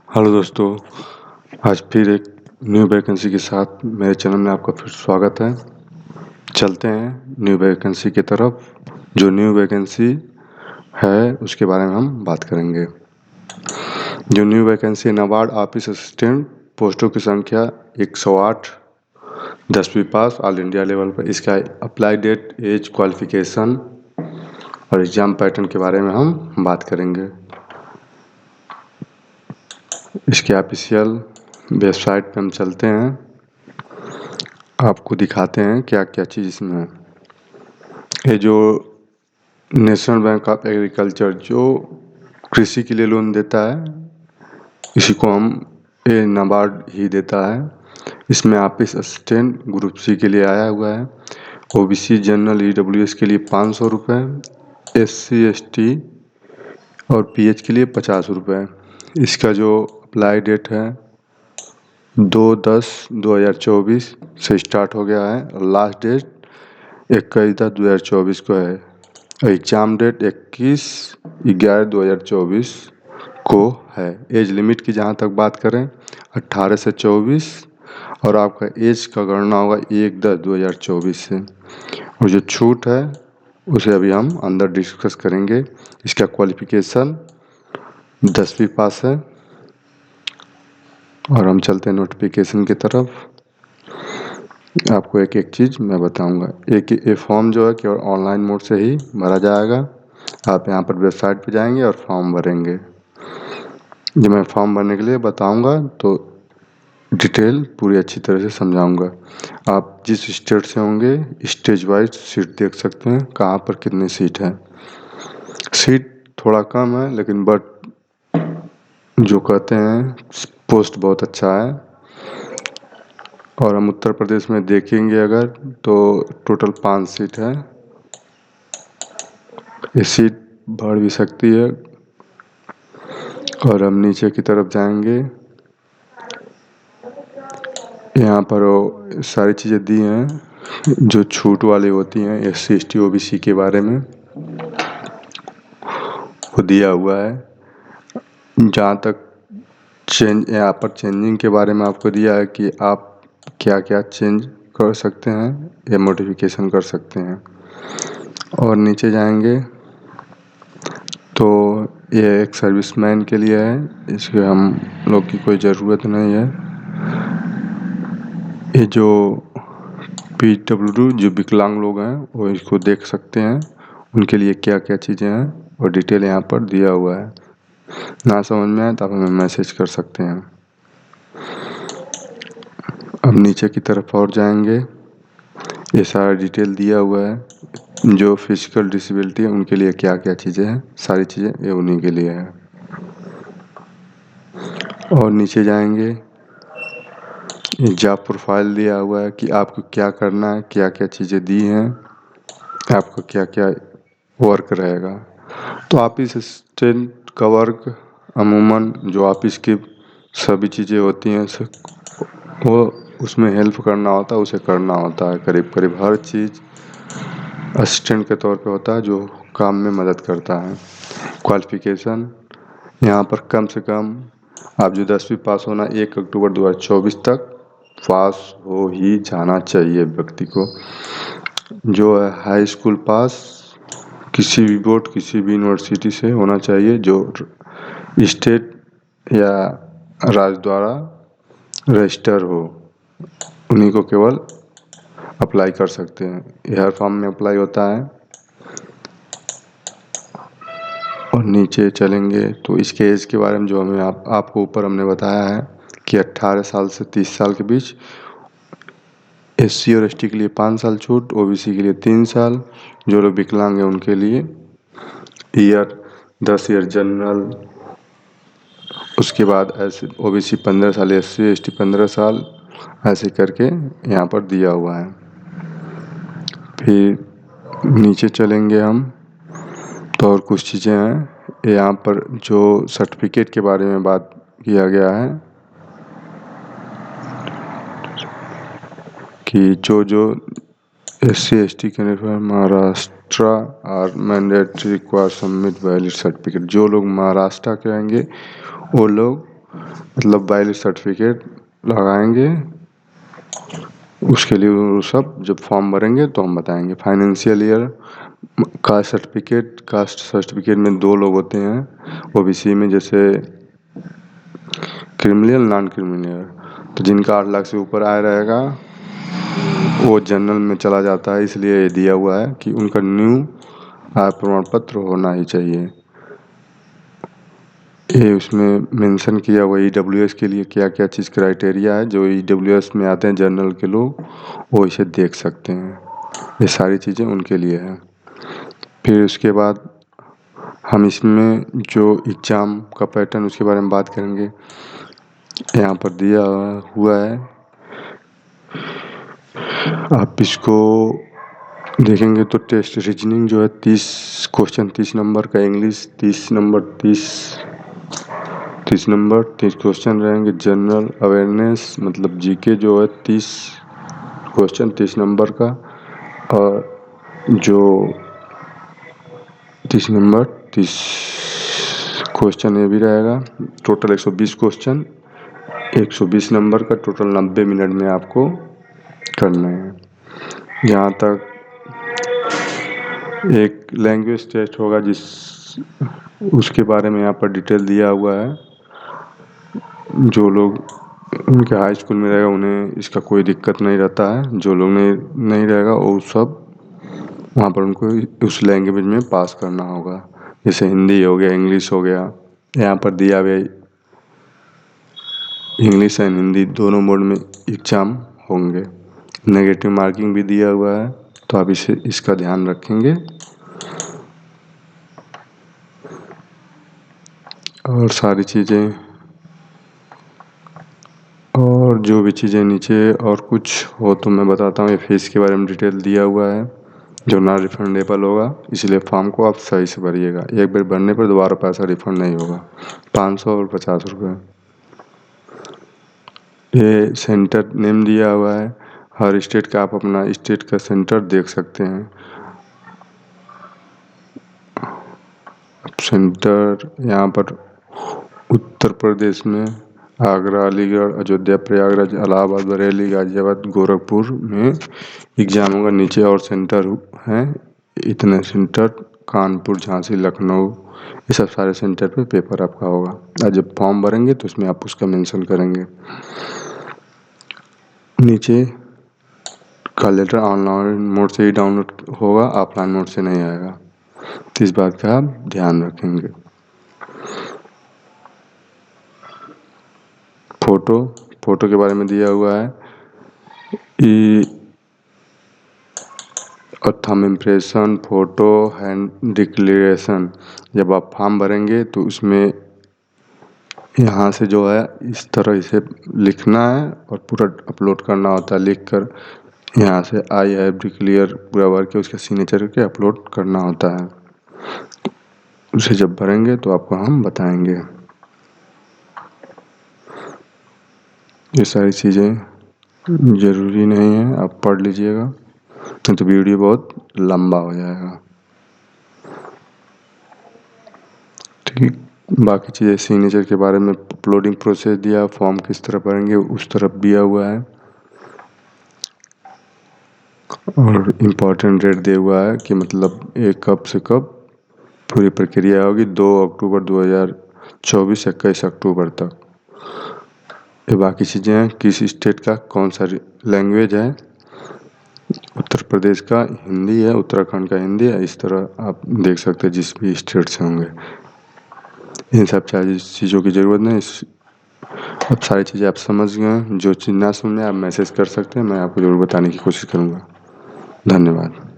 Hello दोस्तों, आज फिर एक न्यू वैकेंसी के साथ मेरे चैनल में आपका फिर स्वागत है। चलते हैं न्यू वैकेंसी की तरफ। जो न्यू वैकेंसी है उसके बारे में हम बात करेंगे। जो new vacancy NABARD office assistant, पोस्टों की संख्या 108, 10वीं पास, ऑल इंडिया लेवल पर। इसका अप्लाई डेट, एज, क्वालिफिकेशन और एग्ज़ाम पैटर्न के बारे में हम बात करेंगे। इसके ऑफिशियल वेबसाइट पे हम चलते हैं, आपको दिखाते हैं क्या क्या चीज़ इसमें है। ये जो नेशनल बैंक ऑफ एग्रीकल्चर जो कृषि के लिए लोन देता है, इसी को हम ये नाबार्ड ही देता है। इसमें ऑफिस असिस्टेंट ग्रुप सी के लिए आया हुआ है। ओबीसी, जनरल, ईडब्ल्यूएस के लिए 500 रुपये, एससी, एसटी और पीएच के लिए 50 रुपये। इसका जो अप्लाई डेट है 2/10/2024 से स्टार्ट हो गया है और लास्ट डेट 21/10/2024 को है। एग्ज़ाम डेट 21/11/2024 को है। एज लिमिट की जहाँ तक बात करें 18 से 24 और आपका एज का गणना होगा 1/10/2024 से। और जो छूट है उसे अभी हम अंदर डिस्कस करेंगे। इसका क्वालिफ़िकेशन 10वीं पास है। और हम चलते हैं नोटिफिकेशन की तरफ। आपको एक एक चीज़ मैं बताऊंगा। एक ये फॉर्म जो है केवल ऑनलाइन मोड से ही भरा जाएगा। आप यहाँ पर वेबसाइट पे जाएंगे और फॉर्म भरेंगे। जब मैं फॉर्म भरने के लिए बताऊंगा तो डिटेल पूरी अच्छी तरह से समझाऊंगा। आप जिस स्टेट से होंगे स्टेज वाइज सीट देख सकते हैं, कहाँ पर कितनी सीट है। सीट थोड़ा कम है लेकिन बट जो कहते हैं पोस्ट बहुत अच्छा है। और हम उत्तर प्रदेश में देखेंगे अगर तो टोटल 5 सीट है। ये सीट बढ़ भी सकती है। और हम नीचे की तरफ जाएंगे, यहाँ पर वो सारी चीज़ें दी हैं जो छूट वाली होती हैं। एससी, एसटी, ओबीसी के बारे में वो दिया हुआ है। जहाँ तक चेंज, यहाँ पर चेंजिंग के बारे में आपको दिया है कि आप क्या क्या चेंज कर सकते हैं या मॉडिफिकेशन कर सकते हैं। और नीचे जाएंगे तो ये एक सर्विसमैन के लिए है, इसके हम लोग की कोई ज़रूरत नहीं है। ये जो PWD जो विकलांग लोग हैं वो इसको देख सकते हैं, उनके लिए क्या क्या चीज़ें हैं और डिटेल यहाँ पर दिया हुआ है। ना समझ में आए तो आप हमें मैसेज कर सकते हैं। अब नीचे की तरफ और जाएंगे, ये सारा डिटेल दिया हुआ है। जो फिजिकल डिसेबिलिटी है उनके लिए क्या क्या चीज़ें हैं, सारी चीज़ें ये उन्हीं के लिए है। और नीचे जाएंगे, ये जॉब प्रोफाइल दिया हुआ है कि आपको क्या करना है, क्या क्या चीज़ें दी हैं, आपका क्या क्या वर्क रहेगा। तो ऑफिस असिस्टेंट का वर्क अमूमन जो ऑफिस की सभी चीज़ें होती हैं वो उसमें हेल्प करना होता है, उसे करना होता है। करीब करीब हर चीज़ असिस्टेंट के तौर पे होता है जो काम में मदद करता है। क्वालिफ़िकेशन यहाँ पर कम से कम आप जो 10वीं पास होना 1 अक्टूबर 2024 तक पास हो ही जाना चाहिए व्यक्ति को। जो है हाई स्कूल पास किसी भी बोर्ड, किसी भी यूनिवर्सिटी से होना चाहिए जो स्टेट या राज्य द्वारा रजिस्टर हो, उन्हीं को केवल अप्लाई कर सकते हैं। ये हर फॉर्म में अप्लाई होता है। और नीचे चलेंगे तो इसके एज के बारे में जो हमें आपको ऊपर हमने बताया है कि 18 साल से 30 साल के बीच। एससी और एसटी के लिए 5 साल छूट, ओबीसी के लिए 3 साल, जो लोग विकलांग हैं उनके लिए ईयर 10 ईयर जनरल, उसके बाद ऐसे ओबीसी 15 साल, एससी एसटी 15 साल, ऐसे करके यहाँ पर दिया हुआ है। फिर नीचे चलेंगे हम तो और कुछ चीज़ें हैं यहाँ पर जो सर्टिफिकेट के बारे में बात किया गया है कि जो SC ST कैंडिडेट महाराष्ट्र और mandatory require submit valid certificate. जो लोग महाराष्ट्र के आएंगे वो लोग मतलब वैलिड सर्टिफिकेट लगाएंगे, उसके लिए वो सब जब फॉर्म भरेंगे तो हम बताएंगे। फाइनेंशियल ईयर, कास्ट सर्टिफिकेट में 2 लोग होते हैं ओबीसी में, जैसे क्रिमिनल नॉन क्रिमिनल। तो जिनका 8 लाख से ऊपर आय रहेगा वो जनरल में चला जाता है, इसलिए ये दिया हुआ है कि उनका न्यू आय प्रमाण पत्र होना ही चाहिए। ये उसमें मेंशन किया हुआ ईडब्ल्यूएस के लिए क्या क्या चीज़ क्राइटेरिया है। जो ईडब्ल्यूएस में आते हैं जनरल के लोग, वो इसे देख सकते हैं। ये सारी चीज़ें उनके लिए हैं। फिर उसके बाद हम इसमें जो एग्ज़ाम का पैटर्न उसके बारे में बात करेंगे। यहाँ पर दिया हुआ है, आप इसको देखेंगे तो टेस्ट रीजनिंग जो है 30 क्वेश्चन 30 नंबर का, इंग्लिश 30 नंबर 30 नंबर 30 क्वेश्चन रहेंगे। जनरल अवेयरनेस मतलब जीके जो है 30 क्वेश्चन 30 नंबर का, और जो 30 नंबर 30 क्वेश्चन ये भी रहेगा। टोटल 120 क्वेश्चन 120 नंबर का, टोटल 90 मिनट में आपको करना है। यहाँ तक एक लैंग्वेज टेस्ट होगा उसके बारे में यहाँ पर डिटेल दिया हुआ है। जो लोग उनके हाई स्कूल में रहेगा उन्हें इसका कोई दिक्कत नहीं रहता है। जो लोग नहीं रहेगा वो सब वहाँ पर उनको उस लैंग्वेज में पास करना होगा। जैसे हिंदी हो गया, इंग्लिश हो गया। यहाँ पर दिया हुआ इंग्लिश एंड हिंदी दोनों मोड में एग्ज़ाम होंगे। नेगेटिव मार्किंग भी दिया हुआ है, तो आप इसका ध्यान रखेंगे। और सारी चीज़ें और जो भी चीज़ें नीचे और कुछ हो तो मैं बताता हूँ। ये फीस के बारे में डिटेल दिया हुआ है, जो नॉन रिफंडेबल होगा, इसलिए फॉर्म को आप सही से भरिएगा। एक बार भरने पर दोबारा पैसा रिफंड नहीं होगा। 500 और 50 रुपये। ये सेंटर नेम दिया हुआ है, हर स्टेट का आप अपना स्टेट का सेंटर देख सकते हैं। सेंटर यहाँ पर उत्तर प्रदेश में आगरा, अलीगढ़, अयोध्या, प्रयागराज, इलाहाबाद, बरेली, गाजियाबाद, गोरखपुर में एग्ज़ाम होगा। नीचे और सेंटर हैं इतने सेंटर, कानपुर, झांसी, लखनऊ, ये सब सारे सेंटर पे पेपर आपका होगा। और जब फॉर्म भरेंगे तो उसमें आप उसका मेंशन करेंगे। नीचे का लेटर ऑनलाइन मोड से ही डाउनलोड होगा, ऑफलाइन मोड से नहीं आएगा, तो इस बात का आप ध्यान रखेंगे। फोटो के बारे में दिया हुआ है, और thumb impression, photo, hand declaration. जब आप फॉर्म भरेंगे तो उसमें यहाँ से जो है इस तरह इसे लिखना है और पूरा अपलोड करना होता है। लिखकर यहाँ से आई हैव डिक्लेयर पूरा भर के उसके सिग्नेचर करके अपलोड करना होता है। उसे जब भरेंगे तो आपको हम बताएंगे। ये सारी चीज़ें ज़रूरी नहीं है, आप पढ़ लीजिएगा, नहीं तो वीडियो बहुत लंबा हो जाएगा। ठीक, बाकी चीज़ें सिग्नेचर के बारे में अपलोडिंग प्रोसेस दिया, फॉर्म किस तरह भरेंगे उस तरफ दिया हुआ है, और इम्पोर्टेंट डेट दिया हुआ है कि मतलब ये कब से कब पूरी प्रक्रिया होगी। 2 अक्टूबर 2024 से 21 अक्टूबर तक। ये बाकी चीज़ें हैं, किस स्टेट का कौन सा लैंग्वेज है। उत्तर प्रदेश का हिंदी है, उत्तराखंड का हिंदी है। इस तरह आप देख सकते हैं जिस भी स्टेट से होंगे। इन सब चीज़ों की ज़रूरत नहीं। अब सारी चीज़ें आप समझ गए। जो चीज़ ना सुनने आप मैसेज कर सकते हैं, मैं आपको ज़रूर बताने की कोशिश करूँगा। धन्यवाद।